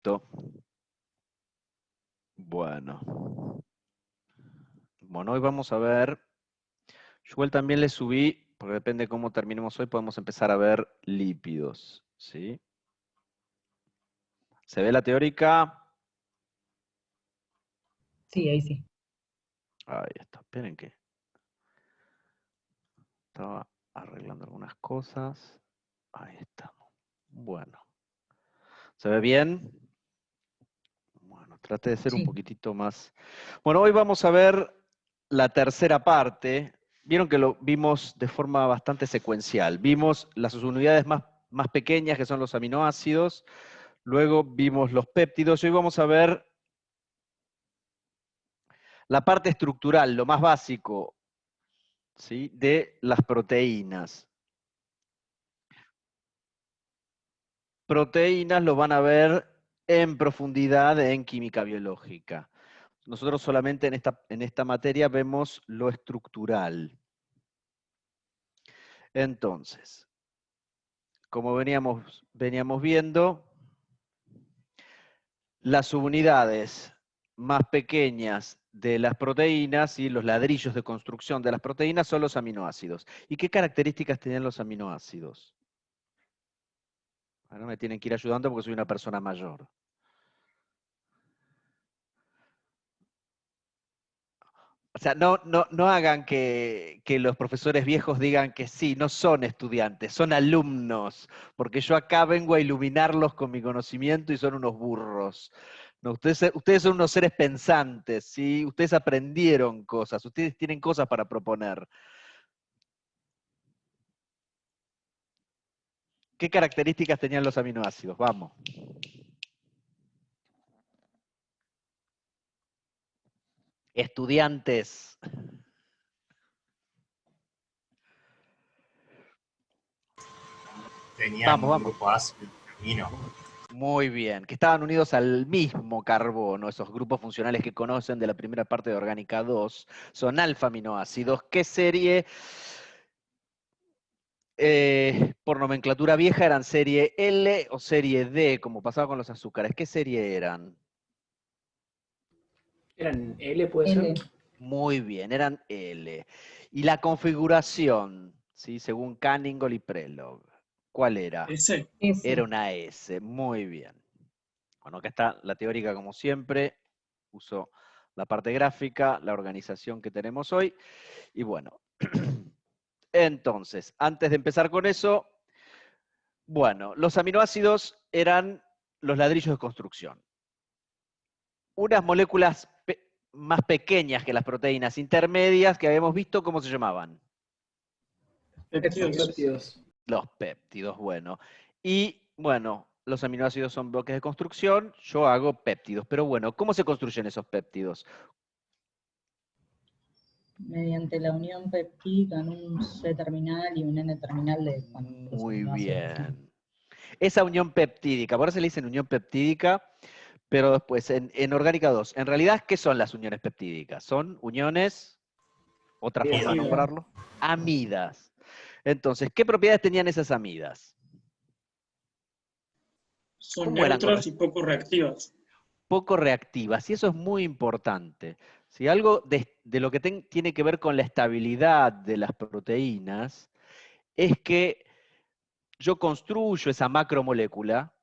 Perfecto. Bueno. Bueno, hoy vamos a ver. Yo igual también le subí, porque depende de cómo terminemos hoy, podemos empezar a ver lípidos. ¿Sí? ¿Se ve la teórica? Sí, ahí sí. Ahí está. Esperen que estaba arreglando algunas cosas. Ahí estamos. Bueno. ¿Se ve bien? Bueno, trate de ser un Sí. poquitito más. Bueno, hoy vamos a ver la tercera parte. Vieron que lo vimos de forma bastante secuencial. Vimos las unidades más pequeñas, que son los aminoácidos. Luego vimos los péptidos. Y hoy vamos a ver la parte estructural, lo más básico, ¿sí?, de las proteínas. Proteínas lo van a ver en profundidad en química biológica. Nosotros solamente en esta materia vemos lo estructural. Entonces, como veníamos viendo, las subunidades más pequeñas de las proteínas y los ladrillos de construcción de las proteínas son los aminoácidos. ¿Y qué características tenían los aminoácidos? Ahora me tienen que ir ayudando porque soy una persona mayor. O sea, no hagan que los profesores viejos digan que sí, no son estudiantes, son alumnos, porque yo acá vengo a iluminarlos con mi conocimiento y son unos burros. No, ustedes son unos seres pensantes, ¿sí? Ustedes aprendieron cosas, ustedes tienen cosas para proponer. ¿Qué características tenían los aminoácidos? Vamos. Estudiantes. Tenían Vamos, un vamos. grupo ácido amino. Muy bien, que estaban unidos al mismo carbono, esos grupos funcionales que conocen de la primera parte de Orgánica 2, son alfa-aminoácidos. ¿Qué serie? Por nomenclatura vieja eran serie L o serie D, como pasaba con los azúcares. ¿Qué serie eran? ¿Eran L, puede L. ser? Muy bien, eran L. Y la configuración, ¿sí?, según Canningold y Prelog, ¿cuál era? Ese. Era S. una S, muy bien. Bueno, acá está la teórica como siempre, uso la parte gráfica, la organización que tenemos hoy, y bueno, entonces, antes de empezar con eso, bueno, los aminoácidos eran los ladrillos de construcción. Unas moléculas más pequeñas que las proteínas intermedias que habíamos visto, ¿cómo se llamaban? Péptidos. Los péptidos, bueno. Y bueno, los aminoácidos son bloques de construcción, yo hago péptidos. Pero bueno, ¿cómo se construyen esos péptidos? Mediante la unión peptídica en un C terminal y un N terminal de los Muy aminoácidos que son. bien. Esa unión peptídica, por eso se le dicen unión peptídica, pero después en Orgánica 2, en realidad, ¿qué son las uniones peptídicas? Son uniones, otra forma de Amida. nombrarlo, amidas. Entonces, ¿qué propiedades tenían esas amidas? Son ¿Cómo eran con neutras y poco reactivas. poco reactivas? Y eso es muy importante. Si algo de lo que tiene que ver con la estabilidad de las proteínas es que yo construyo esa macromolécula,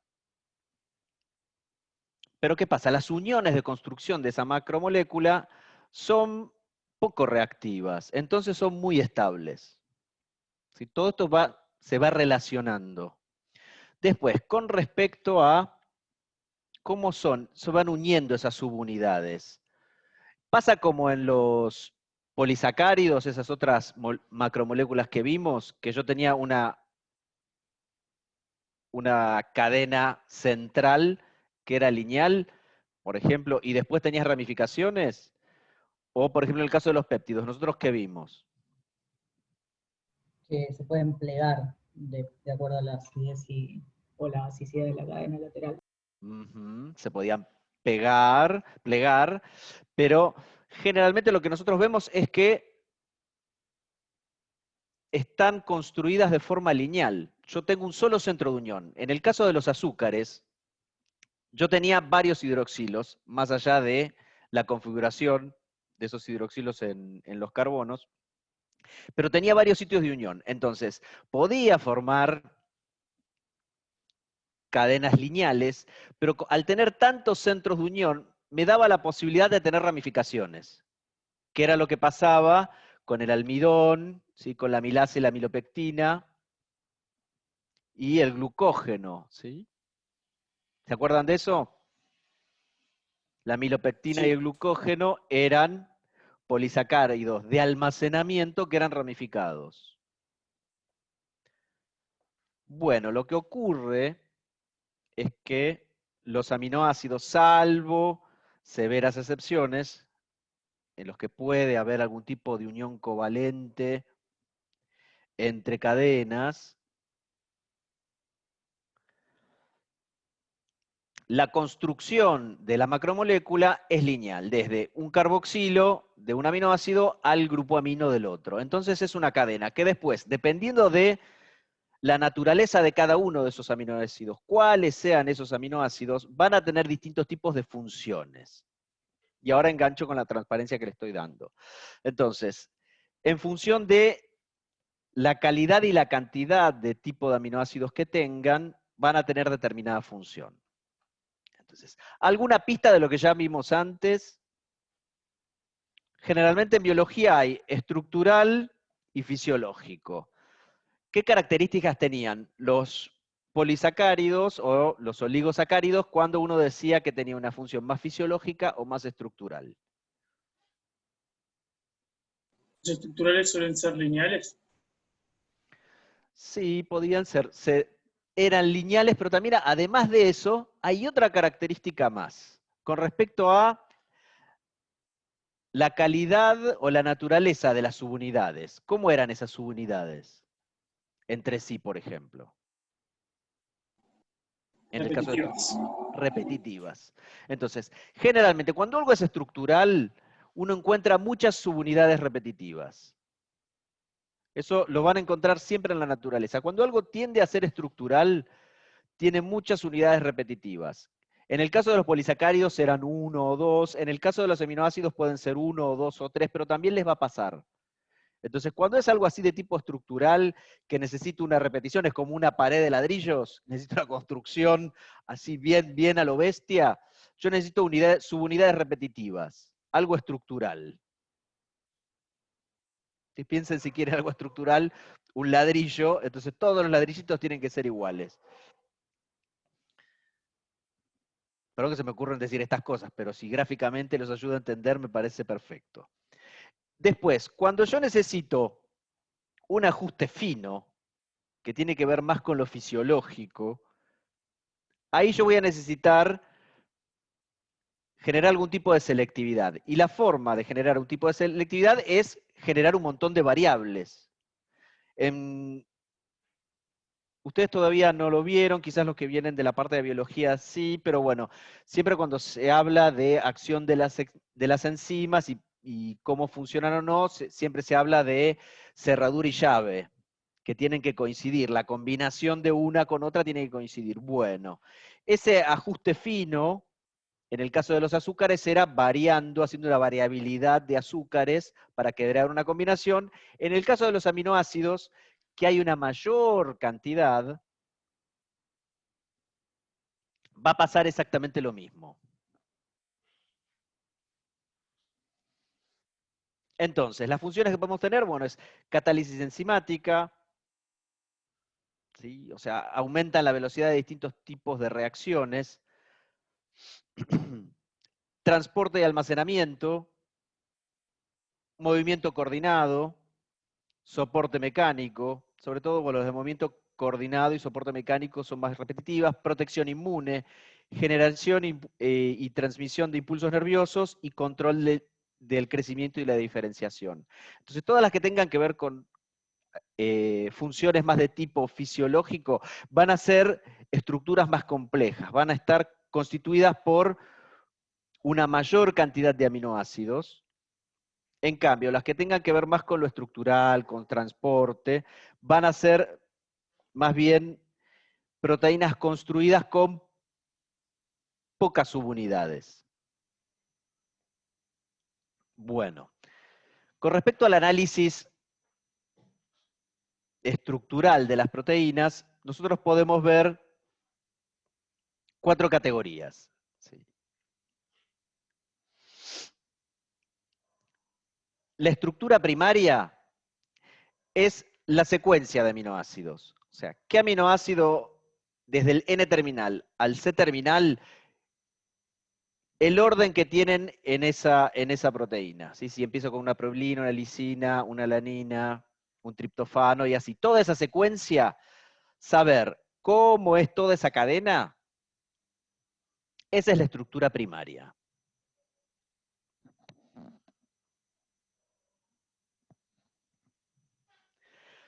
pero ¿qué pasa? Las uniones de construcción de esa macromolécula son poco reactivas, entonces son muy estables. ¿Sí? Todo esto se va relacionando. Después, con respecto a cómo se van uniendo esas subunidades. Pasa como en los polisacáridos, esas otras macromoléculas que vimos, que yo tenía una cadena central que era lineal, por ejemplo, y después tenías ramificaciones. O, por ejemplo, en el caso de los péptidos, ¿nosotros qué vimos? Que se pueden plegar de acuerdo a la acidez o la basicidad de la cadena lateral. Se podían plegar, pero generalmente lo que nosotros vemos es que están construidas de forma lineal. Yo tengo un solo centro de unión. En el caso de los azúcares, yo tenía varios hidroxilos, más allá de la configuración de esos hidroxilos en los carbonos, pero tenía varios sitios de unión. Entonces, podía formar cadenas lineales, pero al tener tantos centros de unión, me daba la posibilidad de tener ramificaciones, que era lo que pasaba con el almidón, ¿sí? Con la amilasa y la amilopectina, y el glucógeno, ¿sí? ¿Se acuerdan de eso? La amilopectina y Sí. el glucógeno eran polisacáridos de almacenamiento que eran ramificados. Bueno, lo que ocurre es que los aminoácidos, salvo severas excepciones, en los que puede haber algún tipo de unión covalente entre cadenas, la construcción de la macromolécula es lineal, desde un carboxilo de un aminoácido al grupo amino del otro. Entonces es una cadena que después, dependiendo de la naturaleza de cada uno de esos aminoácidos, cuáles sean esos aminoácidos, van a tener distintos tipos de funciones. Y ahora engancho con la transparencia que le estoy dando. Entonces, en función de la calidad y la cantidad de tipo de aminoácidos que tengan, van a tener determinada función. Entonces, ¿alguna pista de lo que ya vimos antes? Generalmente en biología hay estructural y fisiológico. ¿Qué características tenían los polisacáridos o los oligosacáridos cuando uno decía que tenía una función más fisiológica o más estructural? Los estructurales suelen ser lineales. Sí, podían ser. Eran lineales, pero también, además de eso, hay otra característica más. Con respecto a la calidad o la naturaleza de las subunidades. ¿Cómo eran esas subunidades? Entre sí, por ejemplo. En el caso de Repetitivas. repetitivas. Entonces, generalmente, cuando algo es estructural, uno encuentra muchas subunidades repetitivas. Eso lo van a encontrar siempre en la naturaleza. Cuando algo tiende a ser estructural, tiene muchas unidades repetitivas. En el caso de los polisacáridos serán 1 o 2, en el caso de los aminoácidos pueden ser 1 o 2 o 3, pero también les va a pasar. Entonces, cuando es algo así de tipo estructural, que necesita una repetición, es como una pared de ladrillos, necesito una construcción así bien a lo bestia, yo necesito subunidades repetitivas, algo estructural. Si piensen si quieren algo estructural, un ladrillo, entonces todos los ladrillitos tienen que ser iguales. Perdón que se me ocurren decir estas cosas, pero si gráficamente los ayuda a entender, me parece perfecto. Después, cuando yo necesito un ajuste fino, que tiene que ver más con lo fisiológico, ahí yo voy a necesitar generar algún tipo de selectividad. Y la forma de generar un tipo de selectividad es generar un montón de variables. Ustedes todavía no lo vieron, quizás los que vienen de la parte de biología sí, pero bueno, siempre cuando se habla de acción de las enzimas y cómo funcionan o no, siempre se habla de cerradura y llave, que tienen que coincidir, la combinación de una con otra tiene que coincidir. Bueno, ese ajuste fino, en el caso de los azúcares, era variando, haciendo la variabilidad de azúcares para crear una combinación. En el caso de los aminoácidos, que hay una mayor cantidad, va a pasar exactamente lo mismo. Entonces, las funciones que podemos tener, bueno, es catálisis enzimática, ¿sí? O sea, aumentan la velocidad de distintos tipos de reacciones, transporte y almacenamiento, movimiento coordinado, soporte mecánico, sobre todo bueno, los de movimiento coordinado y soporte mecánico son más repetitivas, protección inmune, generación y transmisión de impulsos nerviosos y control del crecimiento y la diferenciación. Entonces, todas las que tengan que ver con funciones más de tipo fisiológico van a ser estructuras más complejas, van a estar constituidas por una mayor cantidad de aminoácidos. En cambio, las que tengan que ver más con lo estructural, con transporte, van a ser más bien proteínas construidas con pocas subunidades. Bueno, con respecto al análisis estructural de las proteínas, nosotros podemos ver 4 categorías. ¿Sí? La estructura primaria es la secuencia de aminoácidos. O sea, ¿qué aminoácido desde el N terminal al C terminal, el orden que tienen en esa proteína? ¿Sí? Si empiezo con una proteína, una lisina, una alanina, un triptofano y así. Toda esa secuencia, saber cómo es toda esa cadena, esa es la estructura primaria.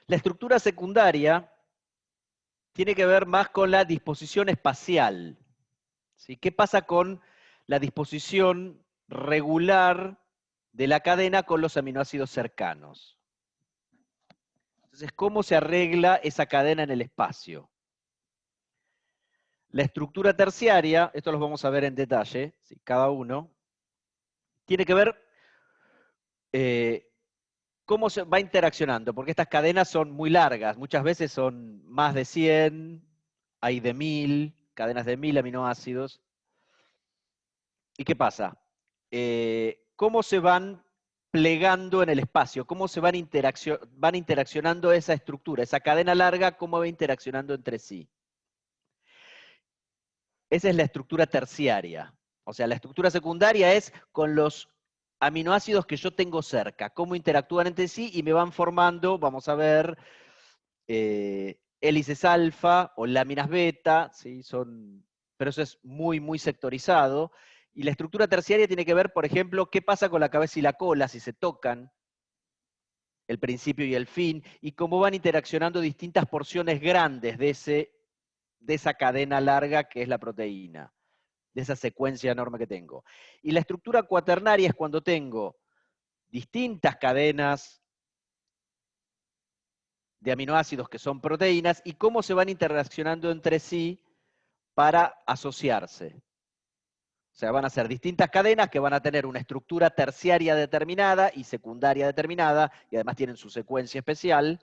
La estructura secundaria tiene que ver más con la disposición espacial. ¿Sí? ¿Qué pasa con la disposición regular de la cadena con los aminoácidos cercanos? Entonces, ¿cómo se arregla esa cadena en el espacio? La estructura terciaria, esto lo vamos a ver en detalle, ¿sí? Cada uno, tiene que ver cómo se va interaccionando, porque estas cadenas son muy largas, muchas veces son más de 100, hay de 1000, cadenas de 1000 aminoácidos. ¿Y qué pasa? ¿Cómo se van plegando en el espacio? ¿Cómo se van interaccionando esa estructura, esa cadena larga, cómo va interaccionando entre sí? Esa es la estructura terciaria. O sea, la estructura secundaria es con los aminoácidos que yo tengo cerca, cómo interactúan entre sí y me van formando, vamos a ver, hélices alfa o láminas beta, ¿sí? Pero eso es muy, muy sectorizado. Y la estructura terciaria tiene que ver, por ejemplo, qué pasa con la cabeza y la cola si se tocan, el principio y el fin, y cómo van interaccionando distintas porciones grandes de esa cadena larga que es la proteína, de esa secuencia enorme que tengo. Y la estructura cuaternaria es cuando tengo distintas cadenas de aminoácidos que son proteínas y cómo se van interaccionando entre sí para asociarse. O sea, van a ser distintas cadenas que van a tener una estructura terciaria determinada y secundaria determinada, y además tienen su secuencia especial,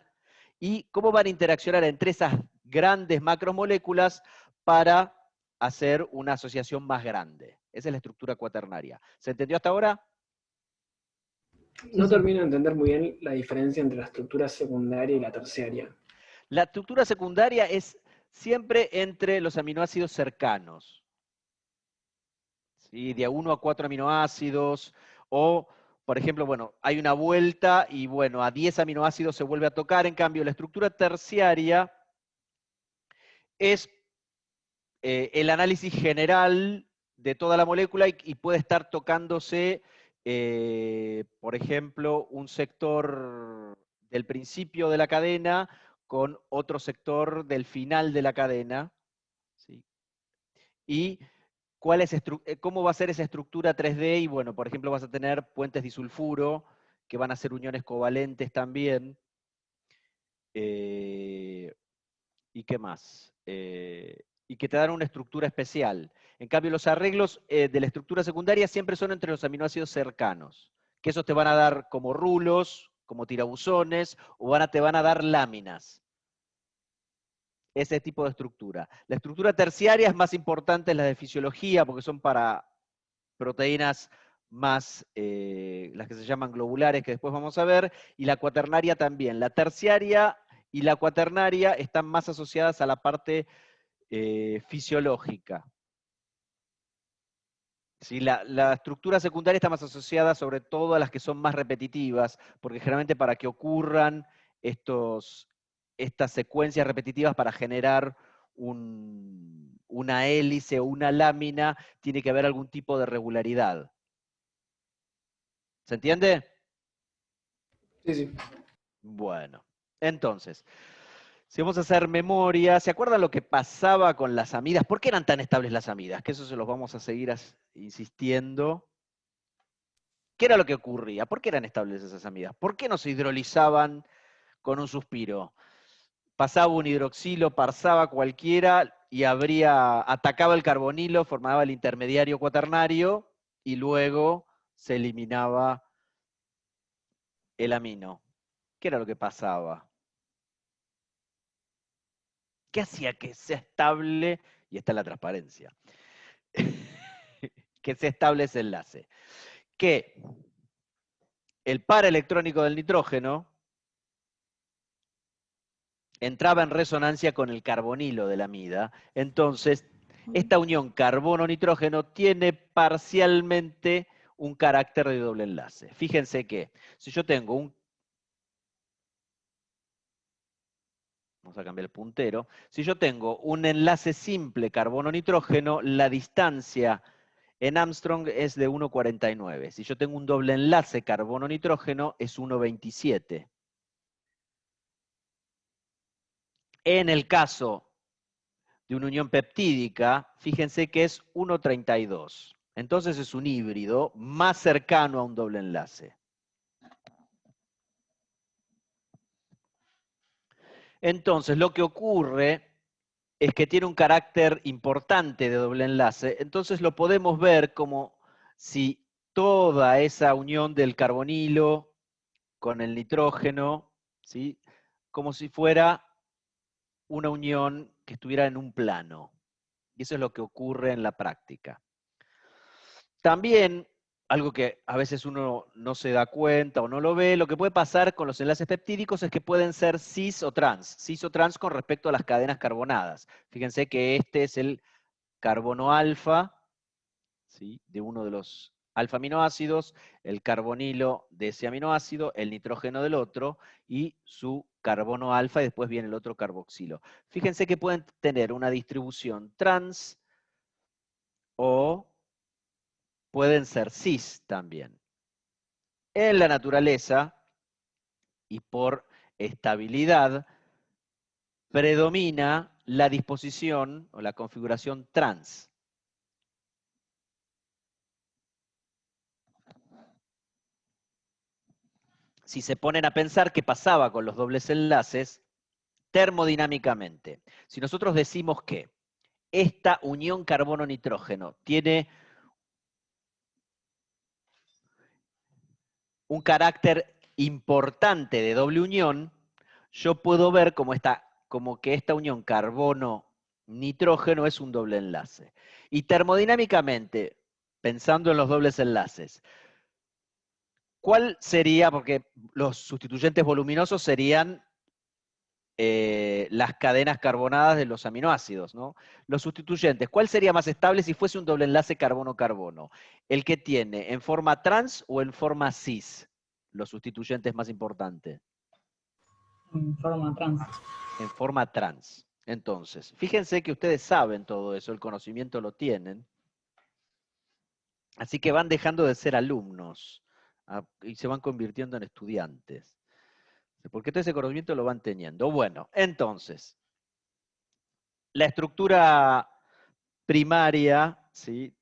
y cómo van a interaccionar entre esas grandes macromoléculas para hacer una asociación más grande. Esa es la estructura cuaternaria. ¿Se entendió hasta ahora? No termino de entender muy bien la diferencia entre la estructura secundaria y la terciaria. La estructura secundaria es siempre entre los aminoácidos cercanos. ¿Sí? De a 1 a 4 aminoácidos, o, por ejemplo, bueno, hay una vuelta y, bueno, a 10 aminoácidos se vuelve a tocar. En cambio, la estructura terciaria es el análisis general de toda la molécula y puede estar tocándose, por ejemplo, un sector del principio de la cadena con otro sector del final de la cadena, ¿sí? Y cómo va a ser esa estructura 3D, y bueno, por ejemplo, vas a tener puentes disulfuro, que van a ser uniones covalentes también. ¿Y qué más? Y que te dan una estructura especial. En cambio, los arreglos de la estructura secundaria siempre son entre los aminoácidos cercanos, que esos te van a dar como rulos, como tirabuzones, o te van a dar láminas. Ese tipo de estructura. La estructura terciaria es más importante en la de fisiología, porque son para proteínas más, las que se llaman globulares, que después vamos a ver, y la cuaternaria también. La terciaria y la cuaternaria están más asociadas a la parte fisiológica. ¿Sí? La estructura secundaria está más asociada sobre todo a las que son más repetitivas, porque generalmente para que ocurran estas secuencias repetitivas para generar una hélice o una lámina, tiene que haber algún tipo de regularidad. ¿Se entiende? Sí, sí. Bueno, entonces, si vamos a hacer memoria, ¿se acuerdan lo que pasaba con las amidas? ¿Por qué eran tan estables las amidas? Que eso se los vamos a seguir insistiendo. ¿Qué era lo que ocurría? ¿Por qué eran estables esas amidas? ¿Por qué no se hidrolizaban con un suspiro? Pasaba un hidroxilo, pasaba cualquiera, y atacaba el carbonilo, formaba el intermediario cuaternario y luego se eliminaba el amino. ¿Qué era lo que pasaba? ¿Qué hacía que sea estable? Y está la transparencia. Que sea estable ese enlace. Que el par electrónico del nitrógeno entraba en resonancia con el carbonilo de la amida. Entonces, esta unión carbono-nitrógeno tiene parcialmente un carácter de doble enlace. Fíjense que si yo tengo vamos a cambiar el puntero, si yo tengo un enlace simple carbono-nitrógeno, la distancia en Armstrong es de 1,49. Si yo tengo un doble enlace carbono-nitrógeno, es 1,27. En el caso de una unión peptídica, fíjense que es 1,32. Entonces es un híbrido más cercano a un doble enlace. Entonces lo que ocurre es que tiene un carácter importante de doble enlace. Entonces lo podemos ver como si toda esa unión del carbonilo con el nitrógeno, ¿sí?, como si fuera una unión que estuviera en un plano. Y eso es lo que ocurre en la práctica. También, algo que a veces uno no se da cuenta o no lo ve, lo que puede pasar con los enlaces peptídicos es que pueden ser cis o trans con respecto a las cadenas carbonadas. Fíjense que este es el carbono alfa, ¿sí?, de uno de los alfa aminoácidos, el carbonilo de ese aminoácido, el nitrógeno del otro, y su carbono alfa, y después viene el otro carboxilo. Fíjense que pueden tener una distribución trans o pueden ser cis también. En la naturaleza, y por estabilidad, predomina la disposición o la configuración trans. Si se ponen a pensar qué pasaba con los dobles enlaces, termodinámicamente, si nosotros decimos que esta unión carbono-nitrógeno tiene un carácter importante de doble unión, yo puedo ver como que esta unión carbono-nitrógeno es un doble enlace. Y termodinámicamente, pensando en los dobles enlaces, ¿cuál sería? Porque los sustituyentes voluminosos serían las cadenas carbonadas de los aminoácidos, ¿no? Los sustituyentes, ¿cuál sería más estable si fuese un doble enlace carbono-carbono? ¿El que tiene en forma trans o en forma cis? Los sustituyentes más importantes. En forma trans. En forma trans. Entonces, fíjense que ustedes saben todo eso, el conocimiento lo tienen. Así que van dejando de ser alumnos y se van convirtiendo en estudiantes. Porque todo ese conocimiento lo van teniendo. Bueno, entonces, la estructura primaria, ¿sí?,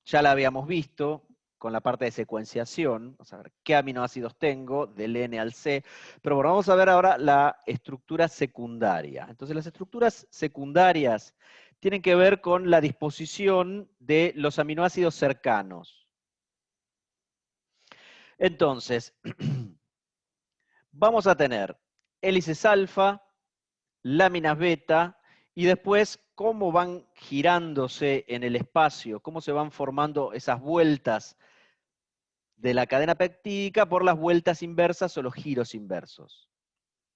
ya la habíamos visto con la parte de secuenciación. Vamos a ver qué aminoácidos tengo, del N al C. Pero bueno, vamos a ver ahora la estructura secundaria. Entonces, las estructuras secundarias tienen que ver con la disposición de los aminoácidos cercanos. Entonces, vamos a tener hélices alfa, láminas beta, y después cómo van girándose en el espacio, cómo se van formando esas vueltas de la cadena peptídica por las vueltas inversas o los giros inversos.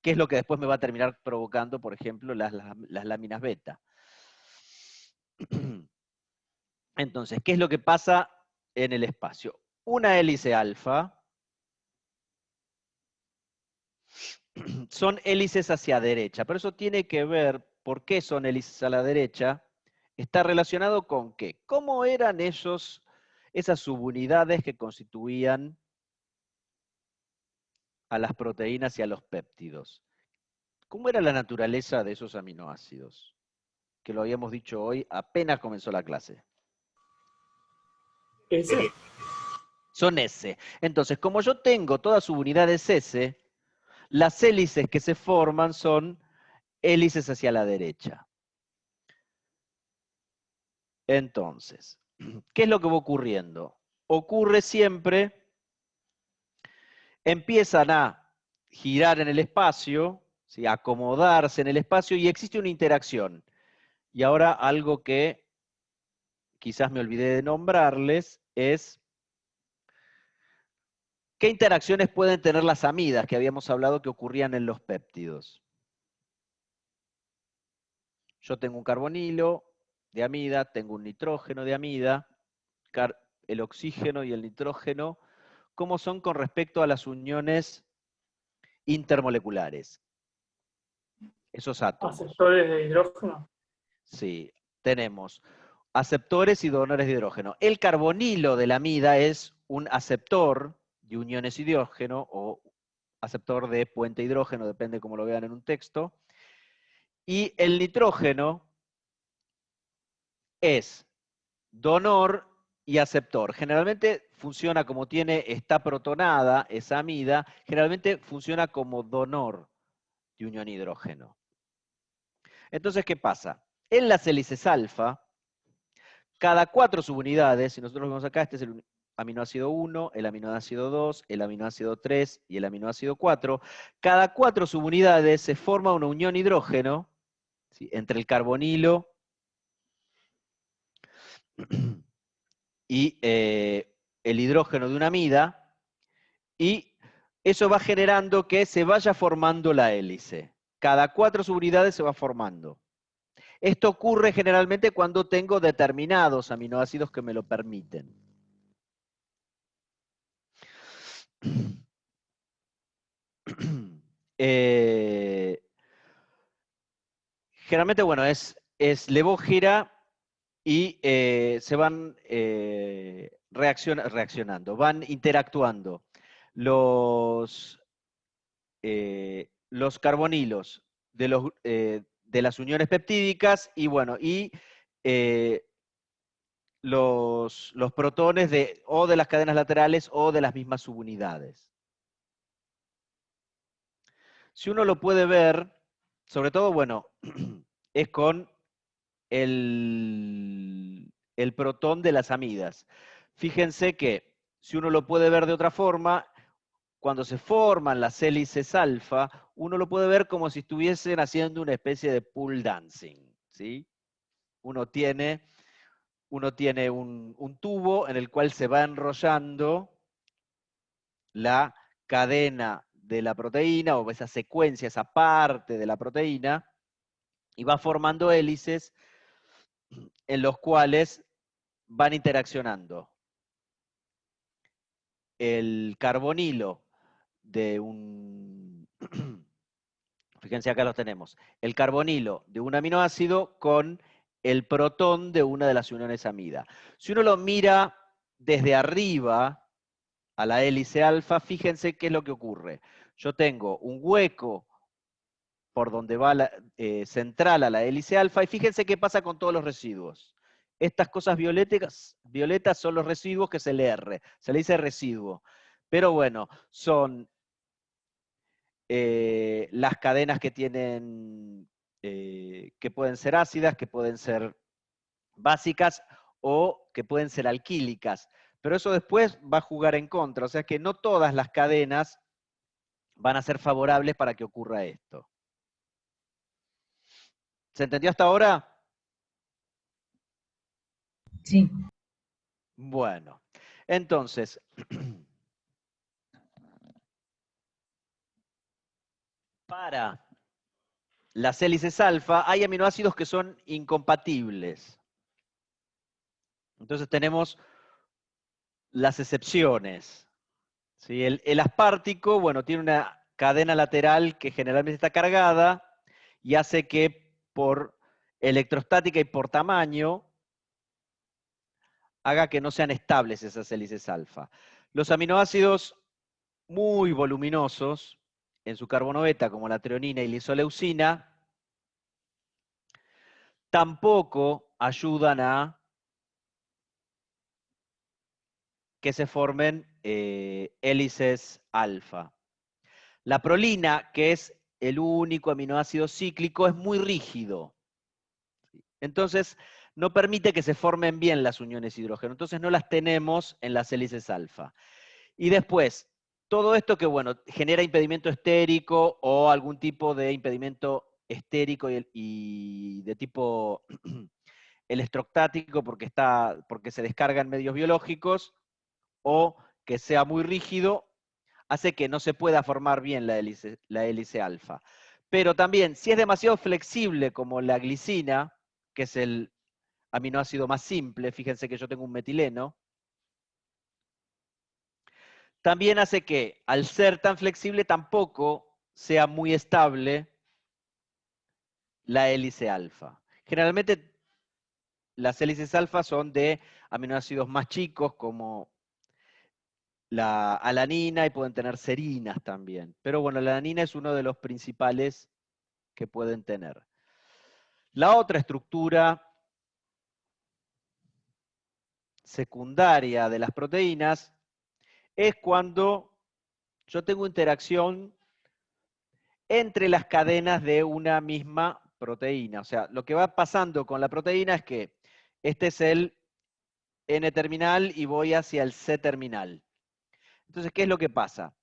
¿Qué es lo que después me va a terminar provocando, por ejemplo, las láminas beta? Entonces, ¿qué es lo que pasa en el espacio? Una hélice alfa son hélices hacia derecha, pero eso tiene que ver, ¿por qué son hélices a la derecha? Está relacionado con ¿qué? ¿Cómo eran esas subunidades que constituían a las proteínas y a los péptidos? ¿Cómo era la naturaleza de esos aminoácidos? Que lo habíamos dicho hoy, apenas comenzó la clase. ¿Ese? Son S. Entonces, como yo tengo todas subunidades S, las hélices que se forman son hélices hacia la derecha. Entonces, ¿qué es lo que va ocurriendo? Ocurre siempre, empiezan a girar en el espacio, ¿sí? A acomodarse en el espacio y existe una interacción. Y ahora algo que quizás me olvidé de nombrarles es ¿qué interacciones pueden tener las amidas que habíamos hablado que ocurrían en los péptidos? Yo tengo un carbonilo de amida, tengo un nitrógeno de amida, el oxígeno y el nitrógeno, ¿cómo son con respecto a las uniones intermoleculares? Esos átomos. Aceptores de hidrógeno. Sí, tenemos aceptores y donadores de hidrógeno. El carbonilo de la amida es un aceptor de uniones de hidrógeno o aceptor de puente hidrógeno, depende cómo lo vean en un texto. Y el nitrógeno es donor y aceptor. Generalmente funciona como está protonada esa amida, generalmente funciona como donor de unión hidrógeno. Entonces, ¿qué pasa? En las hélices alfa, cada 4 subunidades, si nosotros vemos acá, este es el aminoácido 1, el aminoácido 2, el aminoácido 3 y el aminoácido 4, cada 4 subunidades se forma una unión hidrógeno, ¿sí? Entre el carbonilo y el hidrógeno de una amida, y eso va generando que se vaya formando la hélice. Cada 4 subunidades se va formando. Esto ocurre generalmente cuando tengo determinados aminoácidos que me lo permiten. Generalmente, bueno, es levógera y se van reaccionando, van interactuando. Los carbonilos de las uniones peptídicas y, bueno, y los protones o de las cadenas laterales o de las mismas subunidades. Si uno lo puede ver, sobre todo, bueno, es con el protón de las amidas. Fíjense que, si uno lo puede ver de otra forma, cuando se forman las hélices alfa, uno lo puede ver como si estuviesen haciendo una especie de pool dancing, ¿sí? Uno tiene un tubo en el cual se va enrollando la cadena de la proteína, o esa secuencia, esa parte de la proteína, y va formando hélices en los cuales van interaccionando el carbonilo de un... Fíjense, acá los tenemos. El carbonilo de un aminoácido con el protón de una de las uniones amida. Si uno lo mira desde arriba a la hélice alfa, fíjense qué es lo que ocurre. Yo tengo un hueco por donde va central a la hélice alfa, y fíjense qué pasa con todos los residuos. Estas cosas violetas son los residuos, que es el R, se le dice residuo. Pero bueno, son las cadenas que tienen, que pueden ser ácidas, que pueden ser básicas o que pueden ser alquílicas. Pero eso después va a jugar en contra, o sea que no todas las cadenas van a ser favorables para que ocurra esto. ¿Se entendió hasta ahora? Sí. Bueno, entonces, para las hélices alfa hay aminoácidos que son incompatibles. Entonces tenemos las excepciones. ¿Sí? El aspártico, bueno, tiene una cadena lateral que generalmente está cargada y hace que por electrostática y por tamaño haga que no sean estables esas hélices alfa. Los aminoácidos muy voluminosos en su carbono beta, como la treonina y la isoleucina, tampoco ayudan a que se formen hélices alfa. La prolina, que es el único aminoácido cíclico, es muy rígido. Entonces, no permite que se formen bien las uniones hidrógeno. Entonces no las tenemos en las hélices alfa. Y después, todo esto que, bueno, genera impedimento estérico o algún tipo de impedimento estérico y de tipo electrostático porque se descarga en medios biológicos, o que sea muy rígido, hace que no se pueda formar bien la hélice alfa. Pero también, si es demasiado flexible como la glicina, que es el aminoácido más simple, fíjense que yo tengo un metileno, también hace que, al ser tan flexible, tampoco sea muy estable la hélice alfa. Generalmente, las hélices alfa son de aminoácidos más chicos, como la alanina, y pueden tener serinas también. Pero bueno, la alanina es uno de los principales que pueden tener. La otra estructura secundaria de las proteínas es cuando yo tengo interacción entre las cadenas de una misma proteína. O sea, lo que va pasando con la proteína es que este es el N-terminal y voy hacia el C-terminal. Entonces, ¿qué es lo que pasa?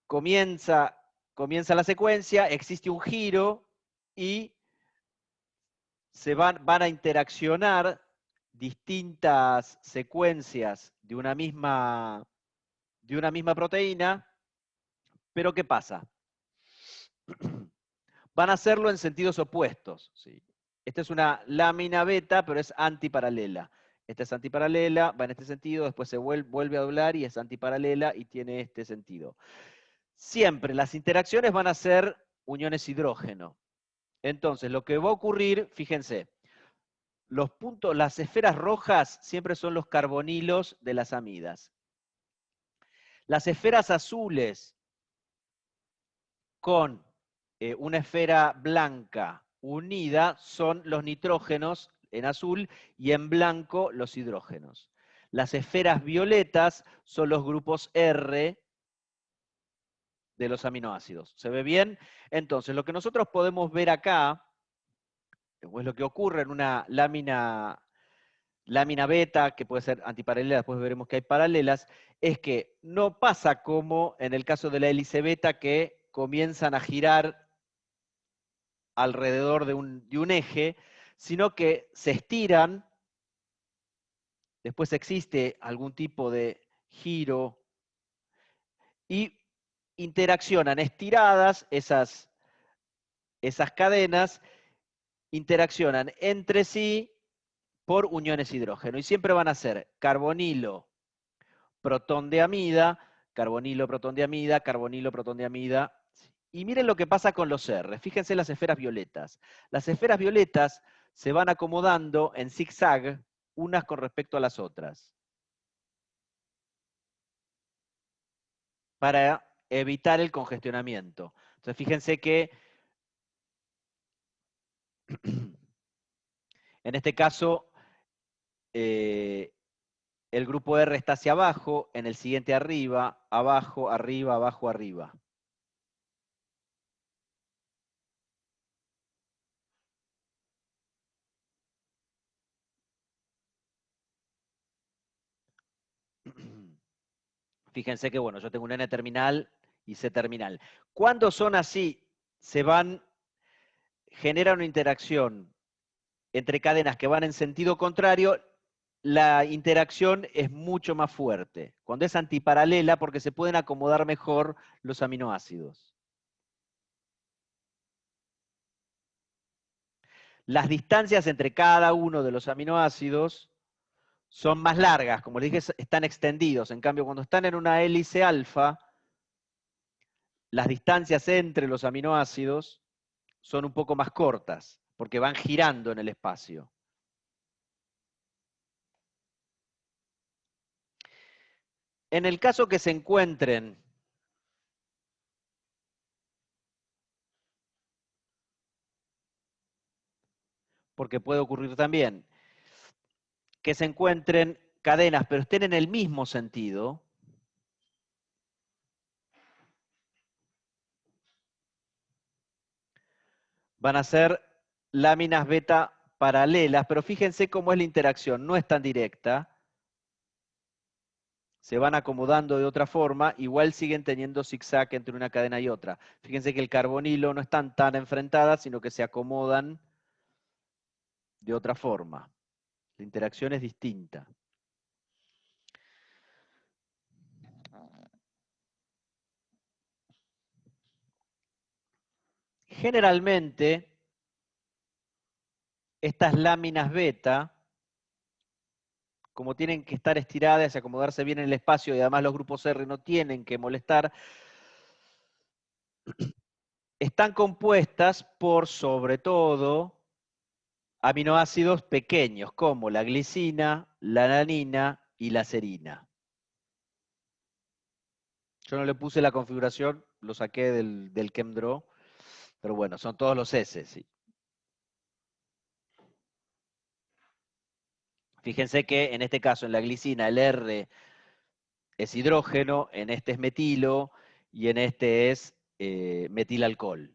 Comienza la secuencia, existe un giro y se van a interaccionar distintas secuencias de una misma proteína, pero ¿qué pasa? Van a hacerlo en sentidos opuestos. ¿Sí? Esta es una lámina beta, pero es antiparalela. Esta es antiparalela, va en este sentido, después se vuelve a doblar y es antiparalela y tiene este sentido. Siempre las interacciones van a ser uniones hidrógeno. Entonces, lo que va a ocurrir, fíjense, los puntos, las esferas rojas siempre son los carbonilos de las amidas. Las esferas azules con una esfera blanca unida son los nitrógenos en azul y en blanco los hidrógenos. Las esferas violetas son los grupos R de los aminoácidos. ¿Se ve bien? Entonces, lo que nosotros podemos ver acá, o es lo que ocurre en una lámina beta, que puede ser antiparalela, después veremos que hay paralelas, es que no pasa como en el caso de la hélice beta, que comienzan a girar alrededor de un eje, sino que se estiran, después existe algún tipo de giro, y interaccionan estiradas esas cadenas, interaccionan entre sí por uniones hidrógeno, y siempre van a ser carbonilo, protón de amida, carbonilo, protón de amida, carbonilo, protón de amida. Y miren lo que pasa con los R. Fíjense las esferas violetas. Las esferas violetas se van acomodando en zigzag unas con respecto a las otras, para evitar el congestionamiento. Entonces fíjense que en este caso el grupo R está hacia abajo, en el siguiente arriba, abajo, arriba, abajo, arriba. Fíjense que, bueno, yo tengo un N terminal y C terminal. Cuando son así, generan una interacción entre cadenas que van en sentido contrario, la interacción es mucho más fuerte. Cuando es antiparalela, porque se pueden acomodar mejor los aminoácidos. Las distancias entre cada uno de los aminoácidos son más largas, como les dije, están extendidos. En cambio, cuando están en una hélice alfa, las distancias entre los aminoácidos son un poco más cortas, porque van girando en el espacio. En el caso que se encuentren porque puede ocurrir también, que se encuentren cadenas, pero estén en el mismo sentido, van a ser láminas beta paralelas, pero fíjense cómo es la interacción, no es tan directa. Se van acomodando de otra forma, igual siguen teniendo zigzag entre una cadena y otra. Fíjense que el carbonilo no están tan enfrentadas, sino que se acomodan de otra forma. La interacción es distinta. Generalmente, estas láminas beta, como tienen que estar estiradas y acomodarse bien en el espacio, y además los grupos R no tienen que molestar, están compuestas por, sobre todo, aminoácidos pequeños, como la glicina, la alanina y la serina. Yo no le puse la configuración, lo saqué del ChemDraw, pero bueno, son todos los S, sí. Fíjense que en este caso, en la glicina, el R es hidrógeno, en este es metilo y en este es metilalcohol,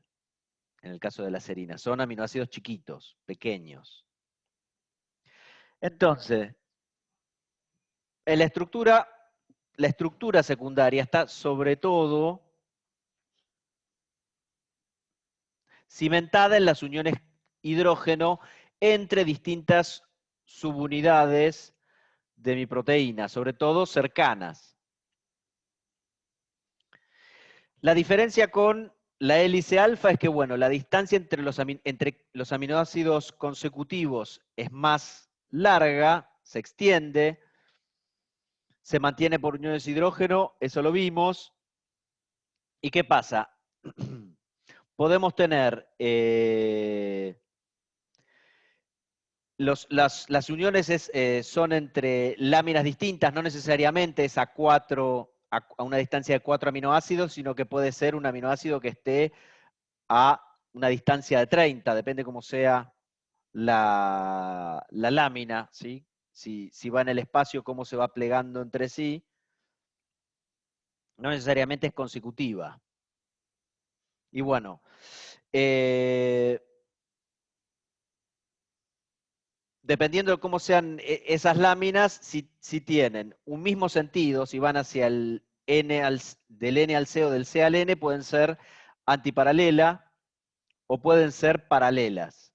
en el caso de la serina. Son aminoácidos chiquitos, pequeños. Entonces, en la estructura secundaria está sobre todo cimentada en las uniones hidrógeno entre distintas subunidades de mi proteína, sobre todo cercanas. La diferencia con la hélice alfa es que, bueno, la distancia entre los aminoácidos consecutivos es más larga, se extiende, se mantiene por uniones de hidrógeno, eso lo vimos. ¿Y qué pasa? Podemos tener las uniones son entre láminas distintas, no necesariamente es a una distancia de 4 aminoácidos, sino que puede ser un aminoácido que esté a una distancia de 30, depende cómo sea la lámina, ¿sí? Si va en el espacio, cómo se va plegando entre sí. No necesariamente es consecutiva. Y bueno, dependiendo de cómo sean esas láminas, si tienen un mismo sentido, si van hacia el del N al C o del C al N, pueden ser antiparalela o pueden ser paralelas.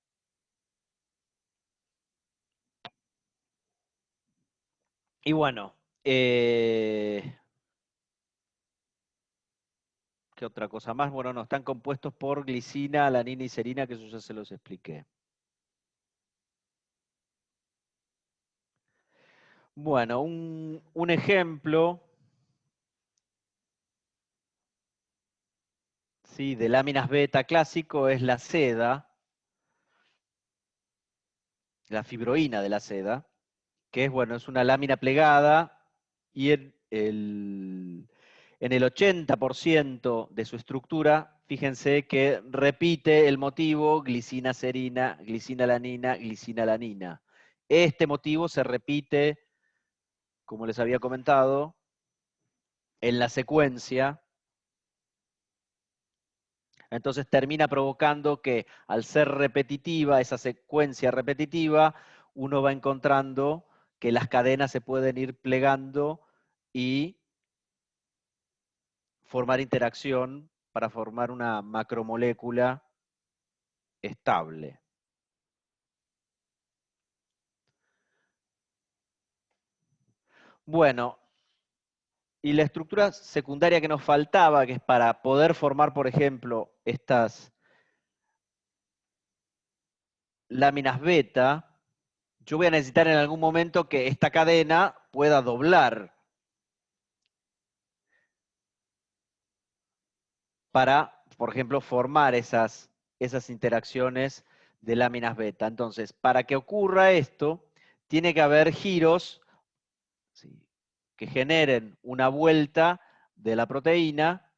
Y bueno, ¿qué otra cosa más? Bueno, no, están compuestos por glicina, alanina y serina, que eso ya se los expliqué. Bueno, un ejemplo, ¿sí?, de láminas beta clásico es la seda, la fibroína de la seda, que es, bueno, es una lámina plegada y en el 80% de su estructura, fíjense que repite el motivo glicina serina, glicina alanina, glicina alanina. Este motivo se repite, como les había comentado, en la secuencia. Entonces termina provocando que, al ser repetitiva, esa secuencia repetitiva, uno va encontrando que las cadenas se pueden ir plegando y formar interacción para formar una macromolécula estable. Bueno, y la estructura secundaria que nos faltaba, que es para poder formar, por ejemplo, estas láminas beta, yo voy a necesitar en algún momento que esta cadena pueda doblar para, por ejemplo, formar esas interacciones de láminas beta. Entonces, para que ocurra esto, tiene que haber giros, ¿sí?, que generen una vuelta de la proteína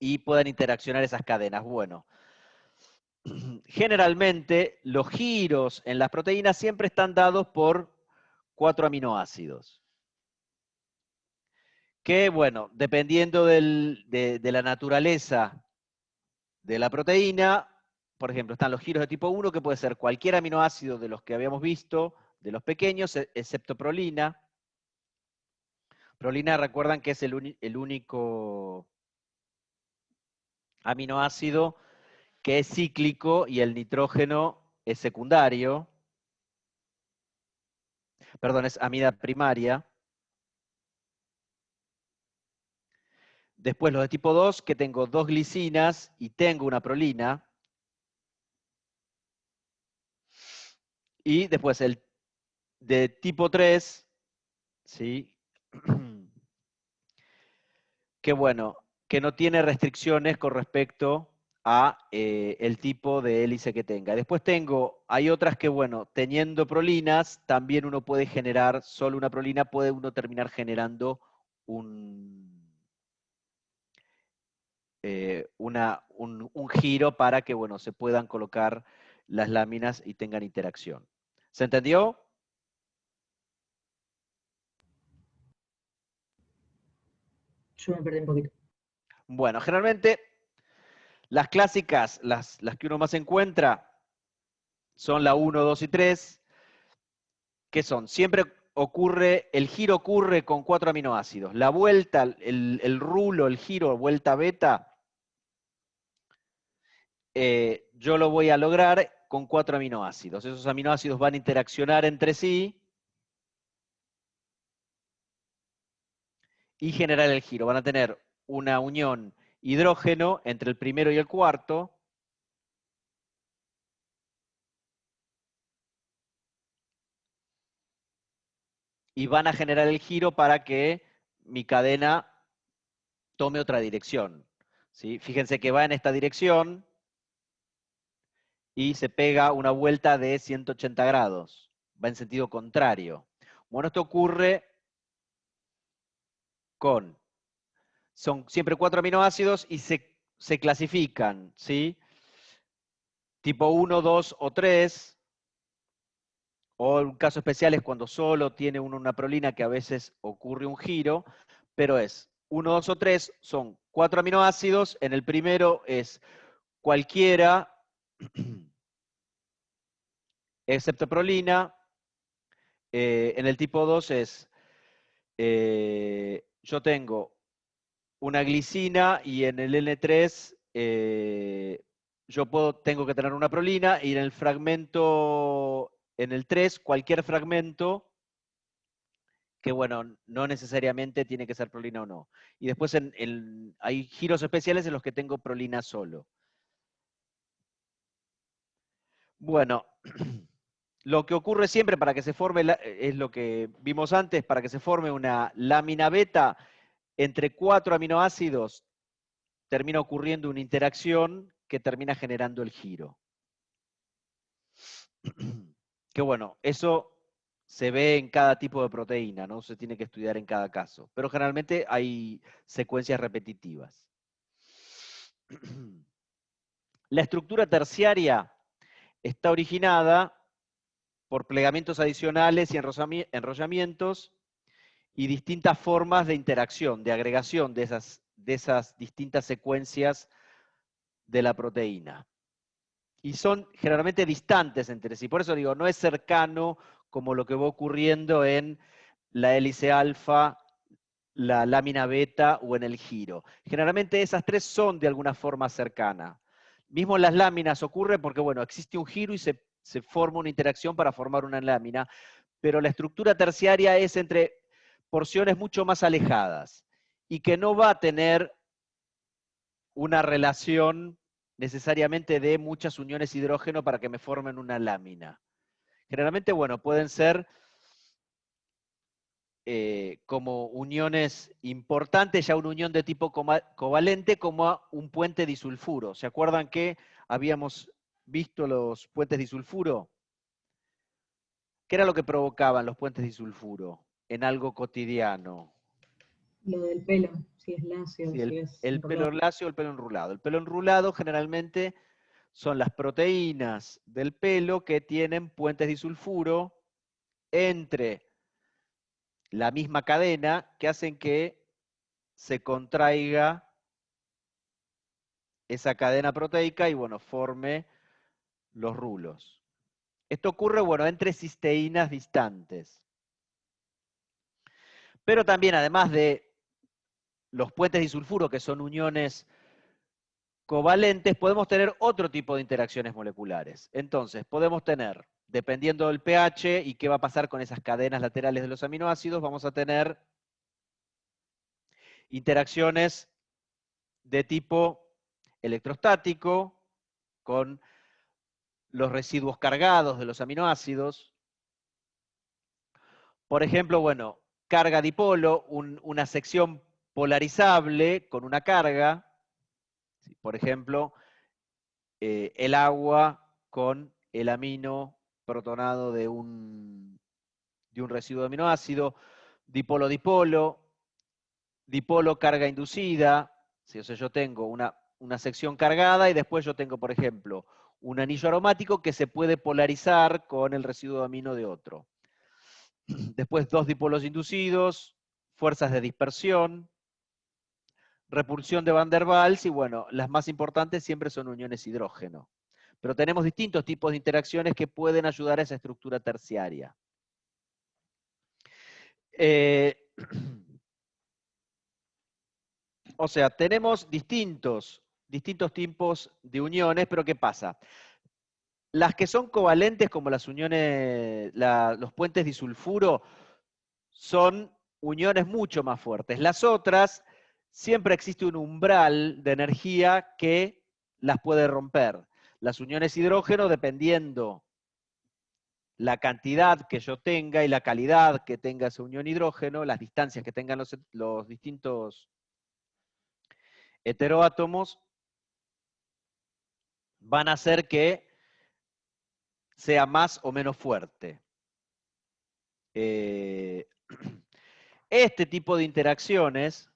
y puedan interaccionar esas cadenas. Bueno, generalmente los giros en las proteínas siempre están dados por 4 aminoácidos. Que, bueno, dependiendo de la naturaleza de la proteína, por ejemplo, están los giros de tipo 1, que puede ser cualquier aminoácido de los que habíamos visto, de los pequeños, excepto prolina. Prolina, recuerdan que es el único aminoácido que es cíclico y el nitrógeno es secundario. Perdón, es amida primaria. Después los de tipo 2, que tengo 2 glicinas y tengo una prolina. Y después el de tipo 3, ¿sí? Que bueno, que no tiene restricciones con respecto a el tipo de hélice que tenga. Después hay otras que, bueno, teniendo prolinas, también uno puede generar, solo una prolina, puede uno terminar generando un giro para que, bueno, se puedan colocar las láminas y tengan interacción. ¿Se entendió? Yo me perdí un poquito. Bueno, generalmente las clásicas, las que uno más encuentra, son la 1, 2 y 3, que son, siempre el giro ocurre con 4 aminoácidos. La vuelta, el rulo, el giro, vuelta beta, yo lo voy a lograr con 4 aminoácidos. Esos aminoácidos van a interaccionar entre sí y generar el giro. Van a tener una unión hidrógeno entre el primero y el cuarto. Y van a generar el giro para que mi cadena tome otra dirección. ¿Sí? Fíjense que va en esta dirección y se pega una vuelta de 180 grados. Va en sentido contrario. Bueno, esto ocurre son siempre 4 aminoácidos y se clasifican, ¿sí? Tipo 1, 2 o 3. O un caso especial es cuando solo tiene uno una prolina, que a veces ocurre un giro, pero es 1, 2 o 3, son 4 aminoácidos. En el primero es cualquiera, excepto prolina. En el tipo 2 es, yo tengo una glicina y en el N3 tengo que tener una prolina, y en el fragmento, en el 3, cualquier fragmento, que bueno, no necesariamente tiene que ser prolina o no. Y después hay giros especiales en los que tengo prolina solo. Bueno, lo que ocurre siempre para que se forme, es lo que vimos antes, para que se forme una lámina beta, entre 4 aminoácidos termina ocurriendo una interacción que termina generando el giro. Que bueno, eso se ve en cada tipo de proteína, ¿no? Se tiene que estudiar en cada caso. Pero generalmente hay secuencias repetitivas. La estructura terciaria está originada por plegamientos adicionales y enrollamientos y distintas formas de interacción, de agregación de esas distintas secuencias de la proteína. Y son generalmente distantes entre sí. Por eso digo, no es cercano como lo que va ocurriendo en la hélice alfa, la lámina beta o en el giro. Generalmente esas tres son de alguna forma cercanas. Mismo en las láminas ocurre porque, bueno, existe un giro y se forma una interacción para formar una lámina, pero la estructura terciaria es entre porciones mucho más alejadas y que no va a tener una relación necesariamente de muchas uniones hidrógeno para que me formen una lámina. Generalmente, bueno, pueden ser como uniones importantes, ya una unión de tipo covalente, como un puente disulfuro. ¿Se acuerdan que habíamos visto los puentes disulfuro? ¿Qué era lo que provocaban los puentes disulfuro en algo cotidiano? Lo del pelo, si es lacio, Sí, si es el pelo enrolado. lacio o el pelo enrulado. El pelo enrulado generalmente son las proteínas del pelo que tienen puentes disulfuro entre la misma cadena, que hacen que se contraiga esa cadena proteica y, bueno, forme los rulos. Esto ocurre, bueno, entre cisteínas distantes. Pero también, además de los puentes disulfuro, que son uniones covalentes, podemos tener otro tipo de interacciones moleculares. Entonces, podemos tener, dependiendo del pH y qué va a pasar con esas cadenas laterales de los aminoácidos, vamos a tener interacciones de tipo electrostático, con los residuos cargados de los aminoácidos. Por ejemplo, bueno, carga dipolo, una sección polarizable con una carga. Por ejemplo, el agua con el amino protonado de un residuo de aminoácido, dipolo-dipolo, dipolo carga inducida. ¿Sí? O sea, yo tengo una sección cargada y después yo tengo, por ejemplo, un anillo aromático que se puede polarizar con el residuo de amino de otro. Después dos dipolos inducidos, fuerzas de dispersión, repulsión de Van der Waals, y bueno, las más importantes siempre son uniones hidrógeno. Pero tenemos distintos tipos de interacciones que pueden ayudar a esa estructura terciaria. O sea, tenemos distintos tipos de uniones, pero ¿qué pasa? Las que son covalentes, como las uniones, los puentes disulfuro, son uniones mucho más fuertes. Las otras, siempre existe un umbral de energía que las puede romper. Las uniones hidrógeno, dependiendo la cantidad que yo tenga y la calidad que tenga esa unión hidrógeno, las distancias que tengan los distintos heteroátomos, van a hacer que sea más o menos fuerte. Este tipo de interacciones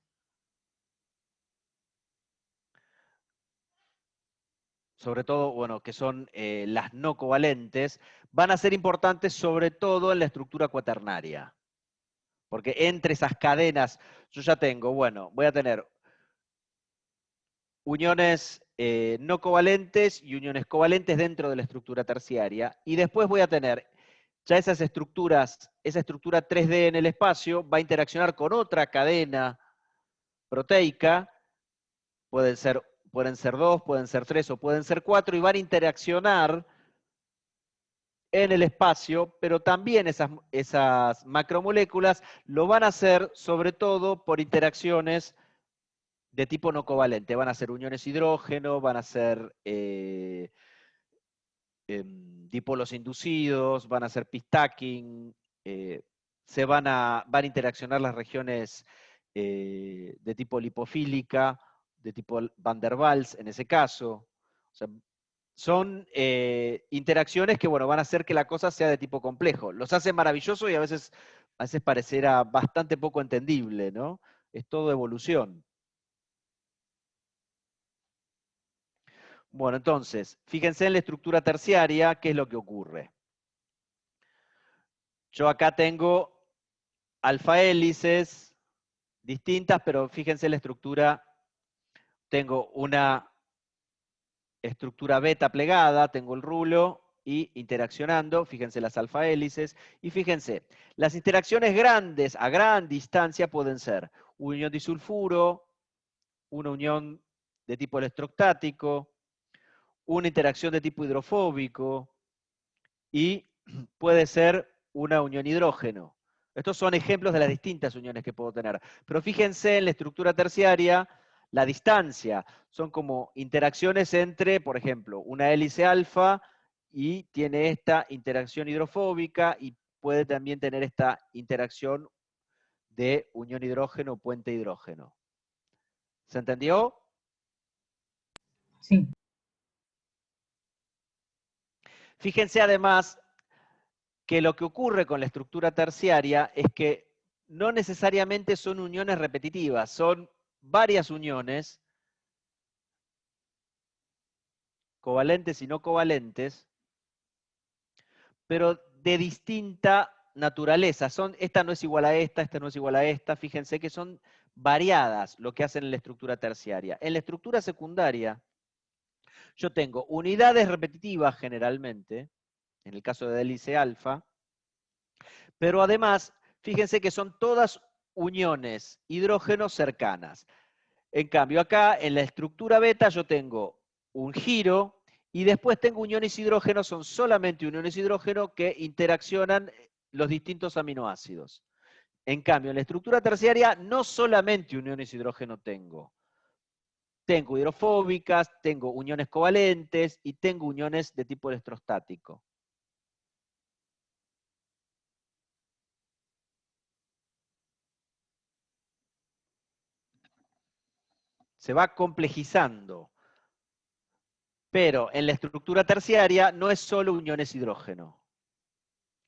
sobre todo, bueno, que son las no covalentes, van a ser importantes sobre todo en la estructura cuaternaria. Porque entre esas cadenas, yo ya tengo, bueno, voy a tener uniones no covalentes y uniones covalentes dentro de la estructura terciaria, y después voy a tener ya esas estructuras, esa estructura 3D en el espacio va a interaccionar con otra cadena proteica, pueden ser 2, pueden ser 3 o pueden ser 4, y van a interaccionar en el espacio, pero también esas macromoléculas lo van a hacer sobre todo por interacciones de tipo no covalente. Van a ser uniones hidrógeno, van a ser dipolos inducidos, van a ser p-stacking, van a interaccionar las regiones de tipo lipofílica, de tipo Van der Waals en ese caso. O sea, son interacciones que, bueno, van a hacer que la cosa sea de tipo complejo. Los hace maravilloso y a veces parecerá bastante poco entendible, ¿no? Es todo evolución. Bueno, entonces, fíjense en la estructura terciaria, ¿qué es lo que ocurre? Yo acá tengo alfa hélices distintas, pero fíjense en la estructura, tengo una estructura beta plegada, tengo el rulo y interaccionando, fíjense las alfa hélices, y fíjense, las interacciones grandes a gran distancia pueden ser unión disulfuro, una unión de tipo electrostático, una interacción de tipo hidrofóbico, y puede ser una unión hidrógeno. Estos son ejemplos de las distintas uniones que puedo tener. Pero fíjense en la estructura terciaria, la distancia. Son como interacciones entre, por ejemplo, una hélice alfa y tiene esta interacción hidrofóbica y puede también tener esta interacción de unión hidrógeno, puente hidrógeno. ¿Se entendió? Sí. Fíjense además que lo que ocurre con la estructura terciaria es que no necesariamente son uniones repetitivas, son varias uniones, covalentes y no covalentes, pero de distinta naturaleza. Esta no es igual a esta no es igual a esta. Fíjense que son variadas lo que hacen en la estructura terciaria. En la estructura secundaria, Yo tengo unidades repetitivas generalmente, en el caso de hélice alfa, pero además, fíjense que son todas uniones hidrógeno cercanas. En cambio, acá en la estructura beta yo tengo un giro y después tengo uniones hidrógeno, son solamente uniones hidrógeno que interaccionan los distintos aminoácidos. En cambio, en la estructura terciaria no solamente uniones hidrógeno tengo. Tengo hidrofóbicas, tengo uniones covalentes y tengo uniones de tipo electrostático. Se va complejizando. Pero en la estructura terciaria no es solo uniones hidrógeno.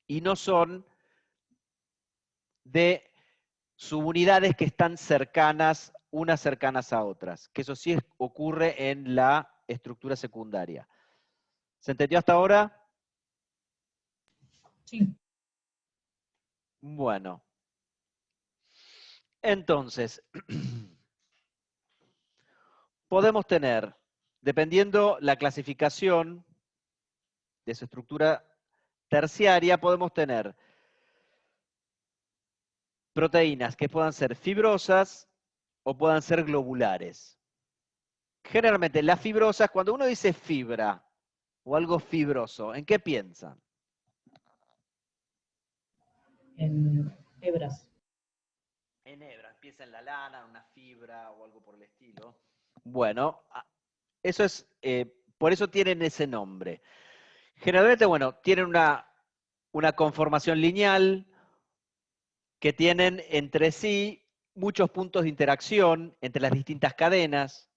Y no son de subunidades que están cercanas, unas cercanas a otras. Que eso sí ocurre en la estructura secundaria. ¿Se entendió hasta ahora? Sí. Bueno. Entonces, podemos tener, dependiendo la clasificación de su estructura terciaria, podemos tener proteínas que puedan ser fibrosas o puedan ser globulares. Generalmente las fibrosas, cuando uno dice fibra o algo fibroso, ¿en qué piensan? En hebras. En hebras, piensa en la lana, en una fibra o algo por el estilo. Bueno, eso es, por eso tienen ese nombre. Generalmente, bueno, tienen una conformación lineal que tienen entre sí muchos puntos de interacción entre las distintas cadenas,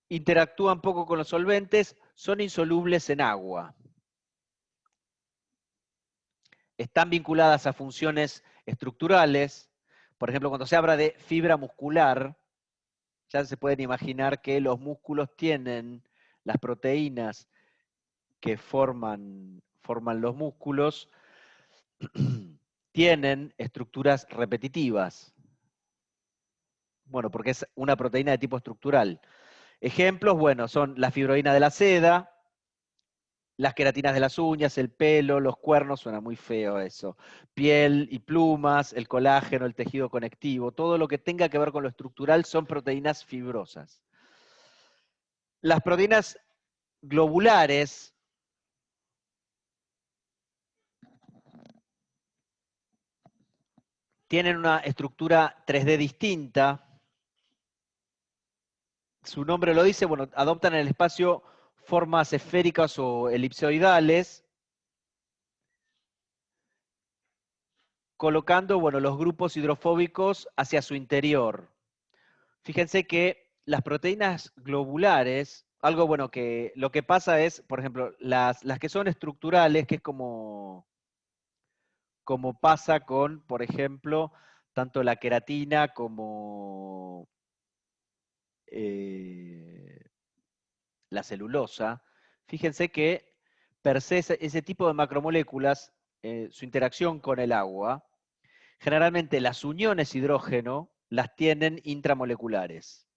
interactúan poco con los solventes, son insolubles en agua. Están vinculadas a funciones estructurales. Por ejemplo, cuando se habla de fibra muscular, ya se pueden imaginar que los músculos tienen las proteínas que forman los músculos, tienen estructuras repetitivas. Bueno, porque es una proteína de tipo estructural. Ejemplos, bueno, son la fibroína de la seda, las queratinas de las uñas, el pelo, los cuernos, suena muy feo eso, piel y plumas, el colágeno, el tejido conectivo, todo lo que tenga que ver con lo estructural son proteínas fibrosas. Las proteínas globulares tienen una estructura 3D distinta. Su nombre lo dice, bueno, adoptan en el espacio formas esféricas o elipsoidales, colocando, bueno, los grupos hidrofóbicos hacia su interior. Fíjense que las proteínas globulares, algo bueno que lo que pasa es, por ejemplo, las que son estructurales, que es como pasa con, por ejemplo, tanto la queratina como la celulosa, fíjense que per se ese tipo de macromoléculas, su interacción con el agua, generalmente las uniones hidrógeno las tienen intramoleculares.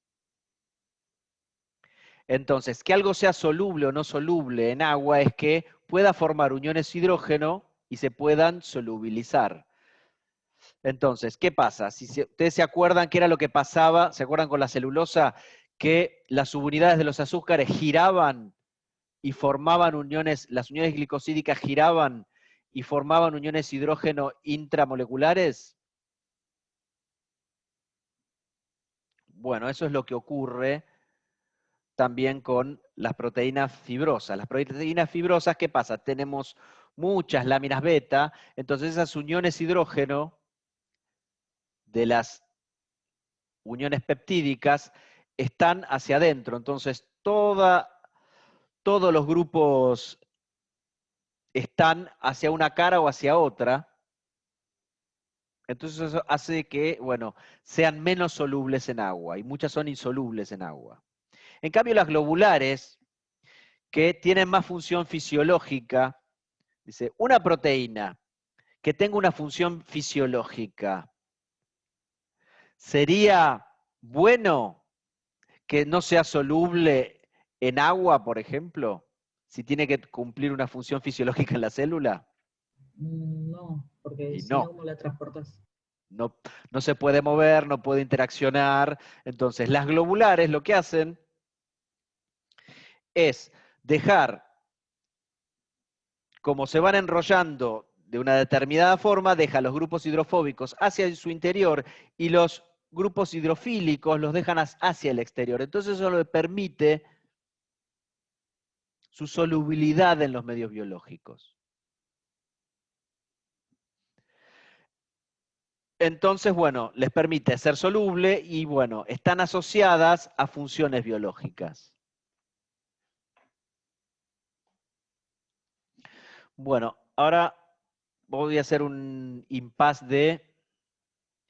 Entonces, que algo sea soluble o no soluble en agua es que pueda formar uniones hidrógeno y se puedan solubilizar. Entonces, ¿qué pasa? Si ustedes se acuerdan qué era lo que pasaba, ¿se acuerdan con la celulosa? Que las subunidades de los azúcares giraban y formaban uniones, las uniones glicosídicas giraban y formaban uniones hidrógeno intramoleculares. Bueno, eso es lo que ocurre también con las proteínas fibrosas. Las proteínas fibrosas, ¿qué pasa? Tenemos muchas láminas beta, entonces esas uniones hidrógeno de las uniones peptídicas están hacia adentro, entonces todos los grupos están hacia una cara o hacia otra, entonces eso hace que, bueno, sean menos solubles en agua, y muchas son insolubles en agua. En cambio, las globulares, que tienen más función fisiológica, dice, una proteína que tenga una función fisiológica, ¿sería bueno que no sea soluble en agua, por ejemplo, si tiene que cumplir una función fisiológica en la célula? No, porque Y si no, no. ¿cómo la transportas? No, no se puede mover, no puede interaccionar. Entonces, las globulares lo que hacen es dejar, como se van enrollando de una determinada forma, deja los grupos hidrofóbicos hacia su interior y los grupos hidrofílicos los dejan hacia el exterior. Entonces eso le permite su solubilidad en los medios biológicos. Entonces, bueno, les permite ser soluble y, bueno, están asociadas a funciones biológicas. Bueno, ahora voy a hacer un impasse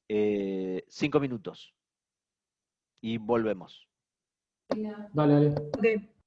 de 5 minutos y volvemos. Dale, dale. Ok.